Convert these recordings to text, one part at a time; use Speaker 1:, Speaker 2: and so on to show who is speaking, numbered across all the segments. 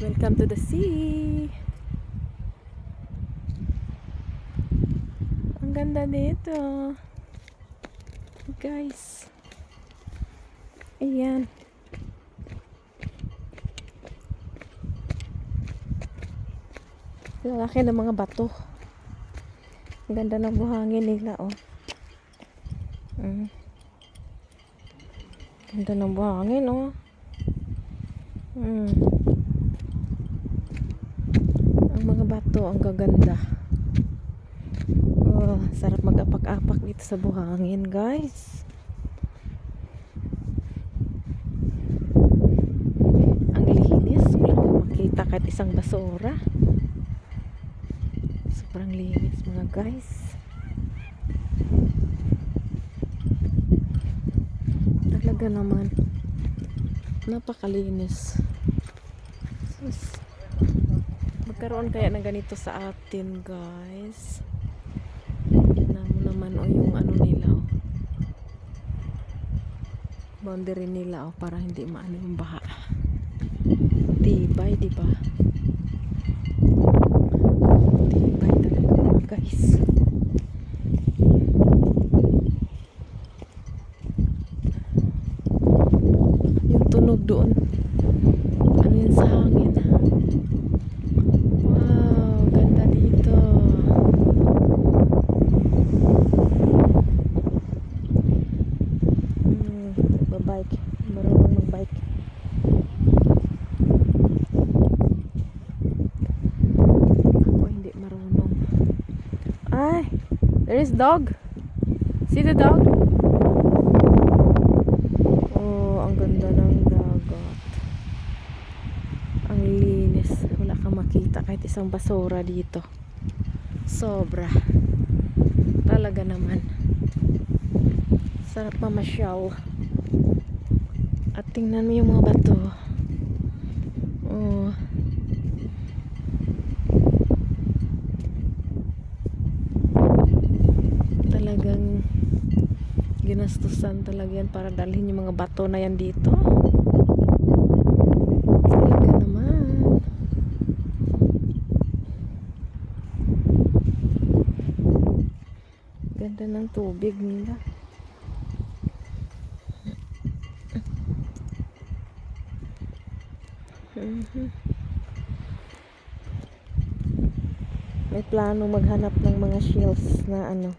Speaker 1: Welcome to the sea. Ang ganda dito. Guys. Ayan. Lalaki ng mga bato. Ang ganda ng buhangin nila, oh. Ganda ng buhangin, oh. Ang mga bato, ang gaganda. Oh, sarap mag-apak-apak dito sa buhangin, guys. Ang linis. Wala kang makita kahit isang basura. Sobrang linis, mga guys. Talaga naman. Napakalinis. Sus. Magkaroon kaya ng ganito sa atin, guys. Tignan mo naman, oh, yung ano nila, oh. Boundary nila, oh, para hindi maano yung baha. Tibay, di ba? Tibay talaga, mga guys. Yung tunog doon. Ano yun sa hangin? Wow, ganda dito. Magbabike. Marunong magbike. Ako hindi marunong. Ay! There is dog. See the dog? Oh, ang ganda ng dagat. Ang linis. Wala kang makita kahit isang basura dito. Sobra. Talaga naman. Sarap mamasyal. At tingnan mo yung mga bato. Oh. Talagang ginastusan talaga yan para dalhin yung mga bato na yan dito. Talaga naman. Ganda ng tubig nila. May plano maghanap ng mga shells na ano,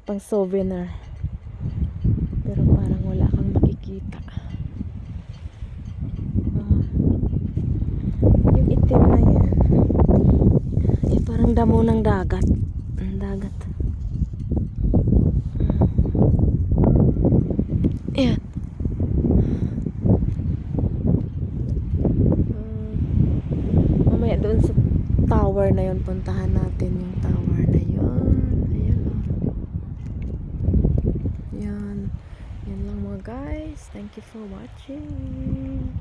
Speaker 1: pang souvenir. Pero parang wala kang makikita. Yung itim na yan, eh, parang damo ng dagat. Ang dagat. Ayan. Mamaya doon sa tower na yun, puntahan natin yung tower na yun. Ayan, oh. Yan. Yan lang mga guys. Thank you for watching.